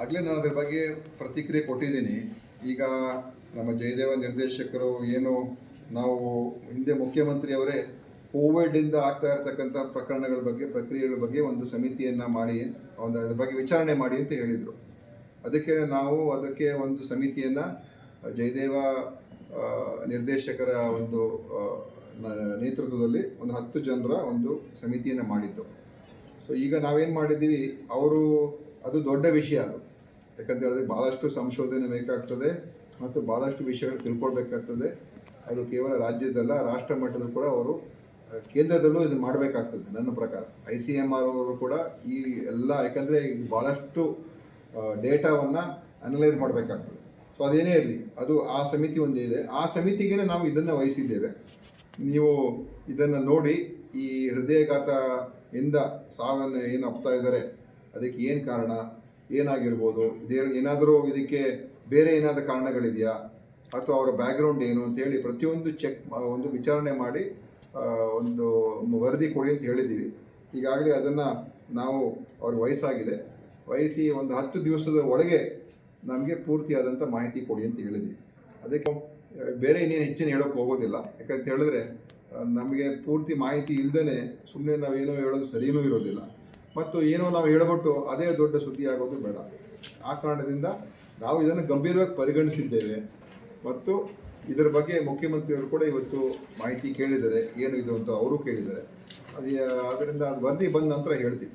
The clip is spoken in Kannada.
ಆಗಲೇ ನಾನು ಅದ್ರ ಬಗ್ಗೆ ಪ್ರತಿಕ್ರಿಯೆ ಕೊಟ್ಟಿದ್ದೀನಿ. ಈಗ ನಮ್ಮ ಜಯದೇವ ನಿರ್ದೇಶಕರು ಏನು ನಾವು ಹಿಂದೆ ಮುಖ್ಯಮಂತ್ರಿಯವರೇ ಕೋವಿಡಿಂದ ಆಗ್ತಾ ಇರತಕ್ಕಂಥ ಪ್ರಕರಣಗಳ ಬಗ್ಗೆ ಪ್ರಕ್ರಿಯೆಗಳ ಬಗ್ಗೆ ಒಂದು ಸಮಿತಿಯನ್ನು ಮಾಡಿ ಅದ್ರ ಬಗ್ಗೆ ವಿಚಾರಣೆ ಮಾಡಿ ಅಂತ ಹೇಳಿದರು. ಅದಕ್ಕೆ ಒಂದು ಸಮಿತಿಯನ್ನು ಜಯದೇವ ನಿರ್ದೇಶಕರ ಒಂದು ನೇತೃತ್ವದಲ್ಲಿ ಒಂದು 10 ಜನರ ಒಂದು ಸಮಿತಿಯನ್ನು ಮಾಡಿದ್ದು. ಸೊ ಈಗ ನಾವೇನು ಮಾಡಿದ್ದೀವಿ, ಅದು ದೊಡ್ಡ ವಿಷಯ. ಯಾಕಂತ ಹೇಳಿದ್ರೆ ಭಾಳಷ್ಟು ಸಂಶೋಧನೆ ಬೇಕಾಗ್ತದೆ ಮತ್ತು ಭಾಳಷ್ಟು ವಿಷಯಗಳು ತಿಳ್ಕೊಳ್ಬೇಕಾಗ್ತದೆ. ಅದು ಕೇವಲ ರಾಜ್ಯದಲ್ಲ, ರಾಷ್ಟ್ರ ಮಟ್ಟದಲ್ಲೂ ಕೂಡ ಅವರು ಕೇಂದ್ರದಲ್ಲೂ ಇದನ್ನು ಮಾಡಬೇಕಾಗ್ತದೆ. ನನ್ನ ಪ್ರಕಾರ ICMR ಅವರು ಕೂಡ ಈ ಎಲ್ಲ, ಯಾಕಂದರೆ ಇದು ಭಾಳಷ್ಟು ಡೇಟಾವನ್ನು ಅನಲೈಸ್ ಮಾಡಬೇಕಾಗ್ತದೆ. ಸೊ ಅದೇನೇ ಇರಲಿ, ಅದು ಆ ಸಮಿತಿ ಒಂದೇ ಇದೆ. ಆ ಸಮಿತಿಗೆ ನಾವು ಇದನ್ನು ವಹಿಸಿದ್ದೇವೆ. ನೀವು ಇದನ್ನು ನೋಡಿ, ಈ ಹೃದಯಘಾತದಿಂದ ಸಾವನ್ನು ಏನು ಅಪ್ತಾ ಇದ್ದಾರೆ, ಅದಕ್ಕೆ ಏನು ಕಾರಣ, ಏನಾಗಿರ್ಬೋದು, ಏನಾದರೂ ಇದಕ್ಕೆ ಬೇರೆ ಏನಾದರೂ ಕಾರಣಗಳಿದೆಯಾ ಅಥವಾ ಅವರ ಬ್ಯಾಕ್ಗ್ರೌಂಡ್ ಏನು ಅಂತೇಳಿ ಪ್ರತಿಯೊಂದು ಒಂದು ವಿಚಾರಣೆ ಮಾಡಿ ಒಂದು ವರದಿ ಕೊಡಿ ಅಂತ ಹೇಳಿದ್ದೀವಿ. ಈಗಾಗಲೇ ಅದನ್ನು ನಾವು ಅವ್ರಿಗೆ ವಹಿಸಿ ಒಂದು 10 ದಿವಸದ ಒಳಗೆ ನಮಗೆ ಪೂರ್ತಿಯಾದಂಥ ಮಾಹಿತಿ ಕೊಡಿ ಅಂತ ಹೇಳಿದ್ದೀವಿ. ಅದಕ್ಕೆ ಬೇರೆ ಇನ್ನೇನು ಹೆಚ್ಚಿನ ಹೇಳೋಕ್ಕೆ ಹೋಗೋದಿಲ್ಲ. ಯಾಕಂತ ಹೇಳಿದ್ರೆ ನಮಗೆ ಪೂರ್ತಿ ಮಾಹಿತಿ ಇಲ್ಲದೇ ಸುಮ್ಮನೆ ನಾವೇನೋ ಹೇಳೋದು ಸರಿಯೂ ಇರೋದಿಲ್ಲ, ಮತ್ತು ಏನೋ ನಾವು ಹೇಳ್ಬಿಟ್ಟು ಅದೇ ದೊಡ್ಡ ಸುದ್ದಿ ಆಗೋದು ಬೇಡ. ಆ ಕಾರಣದಿಂದ ನಾವು ಇದನ್ನು ಗಂಭೀರವಾಗಿ ಪರಿಗಣಿಸಿದ್ದೇವೆ ಮತ್ತು ಇದರ ಬಗ್ಗೆ ಮುಖ್ಯಮಂತ್ರಿಯವರು ಕೂಡ ಇವತ್ತು ಮಾಹಿತಿ ಕೇಳಿದ್ದಾರೆ, ಏನು ಇದು ಅಂತ ಅವರು ಕೇಳಿದ್ದಾರೆ. ಅದರಿಂದ ಅದು ವರದಿ ಬಂದ ನಂತರ ಹೇಳ್ತೀವಿ.